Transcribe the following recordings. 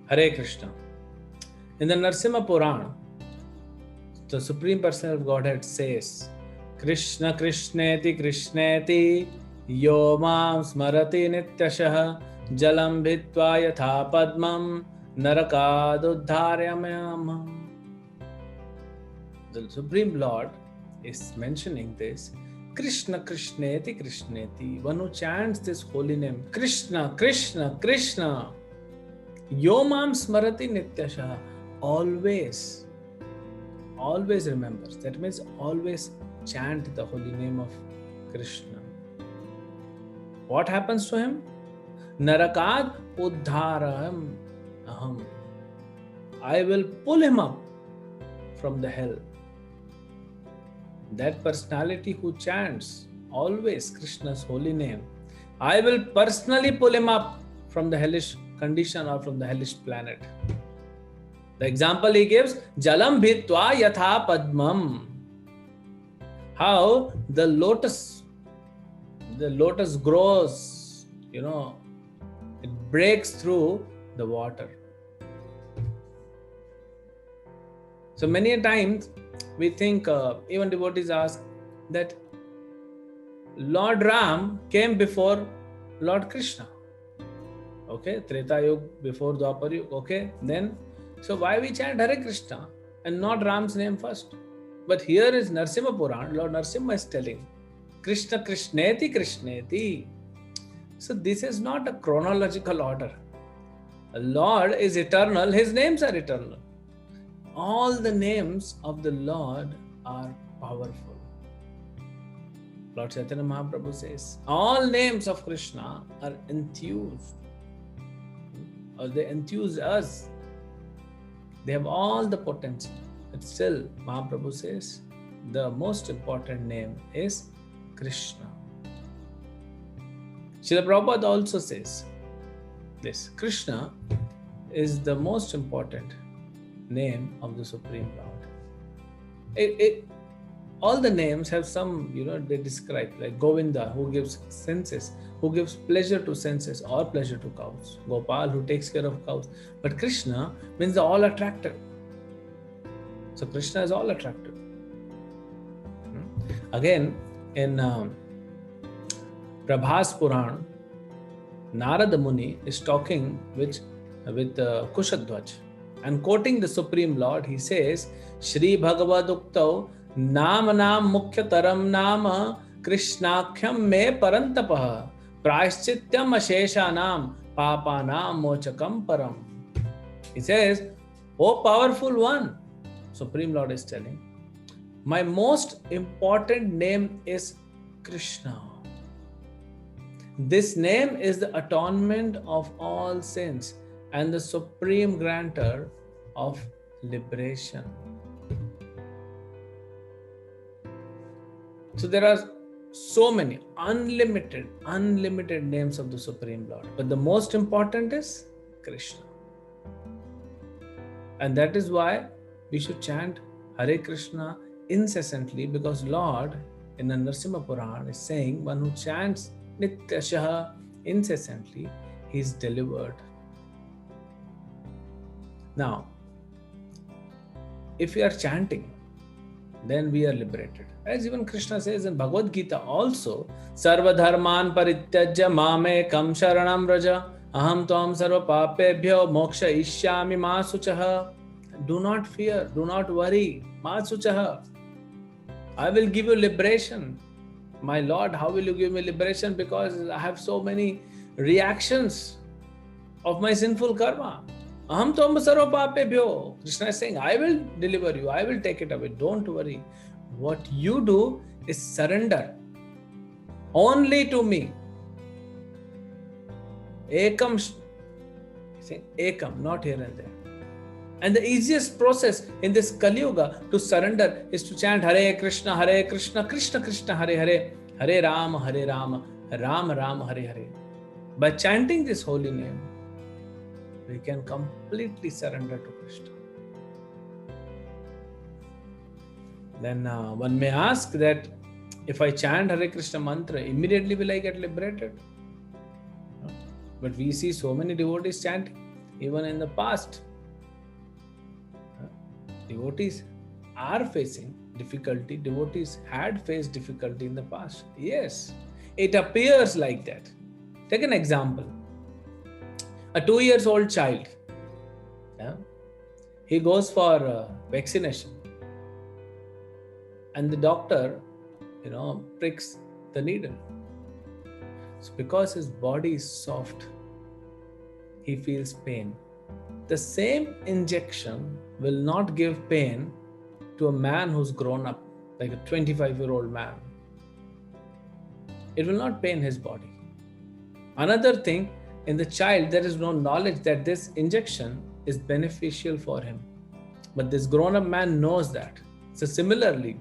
Hare Krishna. In the Narsimha Purana, the Supreme Personality of Godhead says, Krishna Krishneti Krishneti Yo Mam Smarati Nityashah Jalam Bhitva Yatha Padmam Narakadudharyamam. The Supreme Lord is mentioning this. Krishna Krishneti Krishneti. One who chants this holy name, Krishna, Krishna, Krishna. Yo Mam Smarati Nityashah. Always remembers. That means always chant the holy name of Krishna. What happens to him? Narakad uddharam aham. I will pull him up from the hell. That personality who chants always Krishna's holy name, I will personally pull him up from the hellish condition or from the hellish planet. The example he gives, Jalam Bhitva Yatha Padmam. How the lotus grows, it breaks through the water. So many times we think, even devotees ask that Lord Ram came before Lord Krishna. Okay, Treta Yuga before Dwapar Yuga. Okay, then, so why we chant Hare Krishna and not Ram's name first? But here is Narsimha Puran, Lord Narsimha is telling, Krishna Krishneti Krishneti. So this is not a chronological order. The Lord is eternal, His names are eternal. All the names of the Lord are powerful. Lord Chaitanya Mahaprabhu says, all names of Krishna are enthused. Or they enthuse us. They have all the potential. But still, Mahaprabhu says, the most important name is Krishna. Srila Prabhupada also says this, Krishna is the most important name of the Supreme Lord. All the names have some, they describe, like Govinda, who gives senses, who gives pleasure to senses or pleasure to cows. Gopal, who takes care of cows. But Krishna means the all attractive. So Krishna is all attractive. Again, in Prabhas Puran, Narada Muni is talking with Kushadhwaj. And quoting the Supreme Lord, he says, Shri Bhagavad Uktau Nam Mukhya Taram Nama Krishnakhyam Me Parantapaha Prashchityam Asheshanam Papanam Mochakam Param. He says, O powerful one, Supreme Lord is telling, my most important name is Krishna. This name is the atonement of all sins and the supreme grantor of liberation. So there are so many unlimited names of the Supreme Lord. But the most important is Krishna. And that is why we should chant Hare Krishna incessantly, because Lord in the Narsimha Puran is saying, one who chants Nityashaha incessantly, he is delivered. Now, if we are chanting, then we are liberated. As even Krishna says in Bhagavad Gita also, Sarva dharman parityajya mamekam sharanam vraja aham tvam sarva papebhyo moksha ishyami ma suchaha. Do not fear, do not worry, ma suchaha. I will give you liberation. My Lord, how will you give me liberation? Because I have so many reactions of my sinful karma. Aham tvam sarva papebhyo. Krishna is saying, I will deliver you, I will take it away. Don't worry. What you do is surrender only to me. Ekam, saying ekam, not here and there. And the easiest process in this Kali Yuga to surrender is to chant Hare Krishna, Krishna Krishna, Hare Hare, Hare Rama, Rama Rama, Hare Hare. By chanting this holy name, we can completely surrender to Krishna. Then one may ask that if I chant Hare Krishna mantra, immediately will I get liberated? But we see so many devotees chanting. even in the past. Devotees are facing difficulty. Devotees had faced difficulty in the past. Yes, it appears like that. Take an example. A 2 years old child, yeah, he goes for vaccination, and the doctor, pricks the needle. So because his body is soft, he feels pain. The same injection will not give pain to a man who's grown up, like a 25-year-old man. It will not pain his body. Another thing, in the child, there is no knowledge that this injection is beneficial for him. But this grown-up man knows that. So similarly,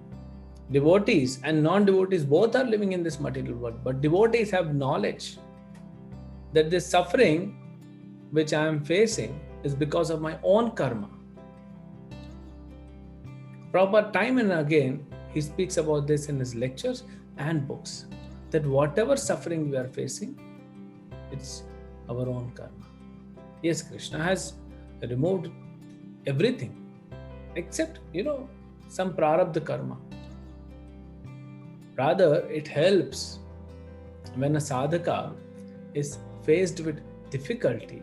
devotees and non-devotees both are living in this material world. But devotees have knowledge that this suffering which I am facing is because of my own karma. Prabhupada time and again, he speaks about this in his lectures and books, that whatever suffering we are facing, it's our own karma. Yes, Krishna has removed everything except, some prarabdha karma. Rather, it helps when a sadhaka is faced with difficulty.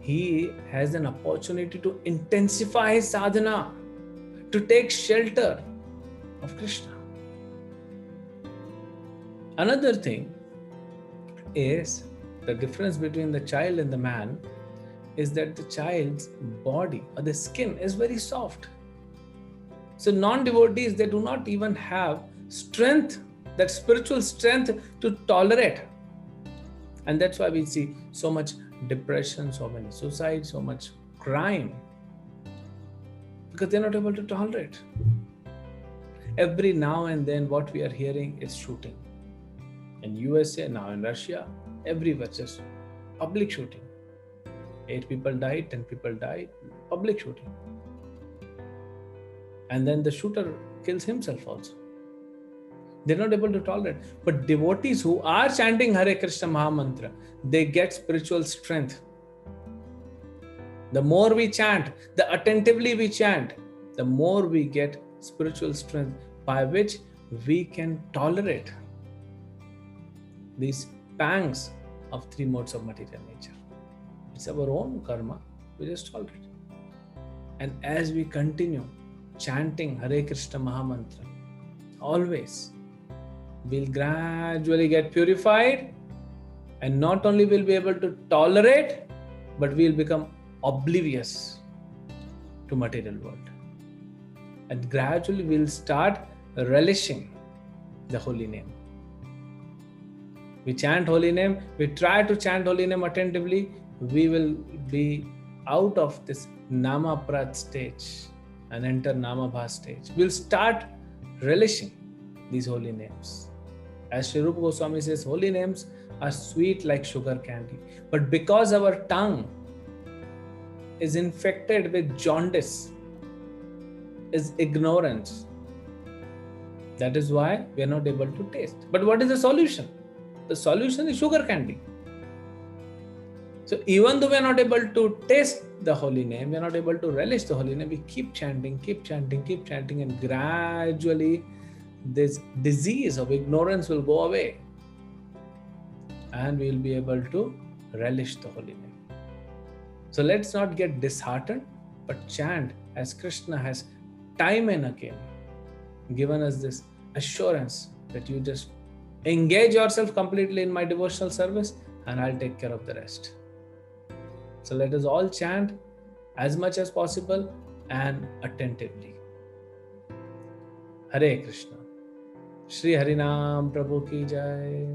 He has an opportunity to intensify his sadhana, to take shelter of Krishna. Another thing is the difference between the child and the man is that the child's body or the skin is very soft. So non-devotees, they do not even have strength, that spiritual strength to tolerate. And that's why we see so much depression, so many suicides, so much crime, because they're not able to tolerate. Every now and then what we are hearing is shooting. In USA, now in Russia, everywhere just public shooting. 8 people died, 10 people died, public shooting. And then the shooter kills himself also. They're not able to tolerate. But devotees who are chanting Hare Krishna Mahamantra, they get spiritual strength. The more we chant, the attentively we chant, the more we get spiritual strength by which we can tolerate these pangs of 3 modes of material nature. It's our own karma, we just tolerate. And as we continue chanting Hare Krishna Mahamantra, always, we'll gradually get purified, and not only will we be able to tolerate, but we'll become oblivious to material world. And gradually we'll start relishing the holy name. We chant holy name, we try to chant holy name attentively, we will be out of this Namaprat stage and enter Namabha stage. We'll start relishing these holy names. As Sri Rupa Goswami says, holy names are sweet like sugar candy. But because our tongue is infected with jaundice, is ignorance, that is why we are not able to taste. But what is the solution? The solution is sugar candy. So even though we are not able to taste the holy name, we are not able to relish the holy name, we keep chanting, and gradually this disease of ignorance will go away. And we will be able to relish the holy name. So let's not get disheartened, but chant as Krishna has time and again given us this assurance that you just engage yourself completely in my devotional service and I'll take care of the rest. So let us all chant as much as possible and attentively. Hare Krishna. Shri Harinam Prabhu Ki Jai.